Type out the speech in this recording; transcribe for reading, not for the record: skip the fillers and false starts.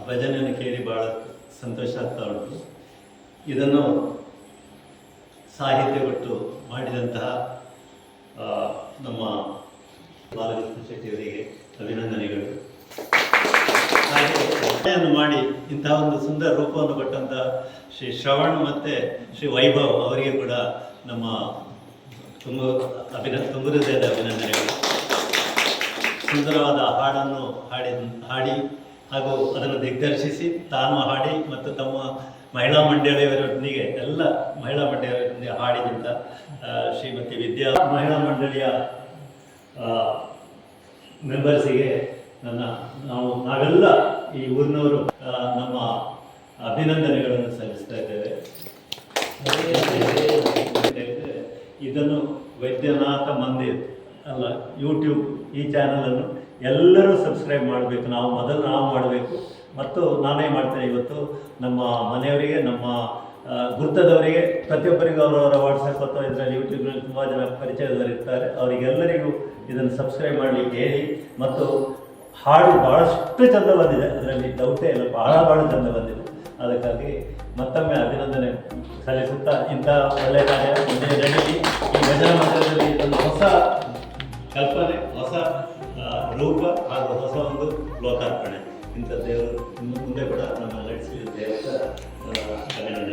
ಭಜನೆಯನ್ನು ಕೇಳಿ ಭಾಳ ಸಂತೋಷ ಆಗ್ತಾ ಉಂಟು. ಇದನ್ನು ಸಾಹಿತ್ಯ ಕೊಟ್ಟು ಮಾಡಿದಂತಹ ನಮ್ಮ ಬಾಲಕೃಷ್ಣ ಶೆಟ್ಟಿಯವರಿಗೆ ಅಭಿನಂದನೆಗಳು. ಹಾಗೆ ಮಾಡಿ ಇಂತಹ ಒಂದು ಸುಂದರ ರೂಪವನ್ನು ಕೊಟ್ಟಂಥ ಶ್ರೀ ಶ್ರವಣ್ ಮತ್ತು ಶ್ರೀ ವೈಭವ್ ಅವರಿಗೆ ಕೂಡ ನಮ್ಮ ತುಂಬ ಹೃದಯದ ಅಭಿನಂದನೆಗಳು. ಸುಂದರವಾದ ಹಾಡನ್ನು ಹಾಡಿ ಹಾಗೂ ಅದನ್ನು ದಿಗ್ದರ್ಶಿಸಿ ತಾನು ಹಾಡಿ ಮತ್ತು ತಮ್ಮ ಮಹಿಳಾ ಮಂಡಳಿಯವರೊಂದಿಗೆ ಎಲ್ಲ ಮಹಿಳಾ ಮಂಡಳಿಯವರೊಂದಿಗೆ ಹಾಡಿದಂಥ ಶ್ರೀಮತಿ ವಿದ್ಯಾ ಮಹಿಳಾ ಮಂಡಳಿಯ ಮೆಂಬರ್ಸಿಗೆ ನಾವೆಲ್ಲ ಈ ಊರಿನವರು ನಮ್ಮ ಅಭಿನಂದನೆಗಳನ್ನು ಸಲ್ಲಿಸ್ತಾ ಇದ್ದೇವೆ. ಇದನ್ನು ವೈದ್ಯನಾಥ ಮಂದಿರ್ ಅಲ್ಲ ಯೂಟ್ಯೂಬ್ ಈ ಚಾನಲನ್ನು ಎಲ್ಲರೂ ಸಬ್ಸ್ಕ್ರೈಬ್ ಮಾಡಬೇಕು. ನಾವು ಮಾಡಬೇಕು ಮತ್ತು ನಾನೇ ಮಾಡ್ತೇನೆ. ಇವತ್ತು ನಮ್ಮ ಮನೆಯವರಿಗೆ, ನಮ್ಮ ಗುರ್ತದವರಿಗೆ, ಪ್ರತಿಯೊಬ್ಬರಿಗೂ ಅವರವರ ವಾಟ್ಸಪ್ ಅಥವಾ ಇದರಲ್ಲಿ ಯೂಟ್ಯೂಬ್ನಲ್ಲಿ ತುಂಬ ಜನ ಪರಿಚಯದವರು ಇರ್ತಾರೆ. ಅವರಿಗೆಲ್ಲರಿಗೂ ಇದನ್ನು ಸಬ್ಸ್ಕ್ರೈಬ್ ಮಾಡಲಿಕ್ಕೆ ಹೇಳಿ. ಮತ್ತು ಹಾಡು ಭಾಳಷ್ಟು ಚೆಂದ ಬಂದಿದೆ, ಅದರಲ್ಲಿ ಡೌಟೇ ಇಲ್ಲ, ಭಾಳ ಚೆಂದ ಬಂದಿದೆ. ಅದಕ್ಕಾಗಿ ಮತ್ತೊಮ್ಮೆ ಅಭಿನಂದನೆ ಸಲ್ಲಿಸುತ್ತಾ ಇಂಥ ಒಳ್ಳೆಯ ಕಾರ್ಯ ಮುಂದೆ ನಡೀಲಿ. ಈ ಭಜನಾ ಮಂದಿರದಲ್ಲಿ ಇದೊಂದು ಹೊಸ ಕಲ್ಪನೆ, ಹೊಸ ರೂಪ ಹಾಗೂ ಹೊಸ ಒಂದು ಲೋಕಾರ್ಪಣೆ ಇಂಥ ದೇವರು ಮುಂದೆ ಕೂಡ ನಮ್ಮ ನಡೆಸಲಿದೆ ಅಂತ ಅಭಿನಂದನೆ.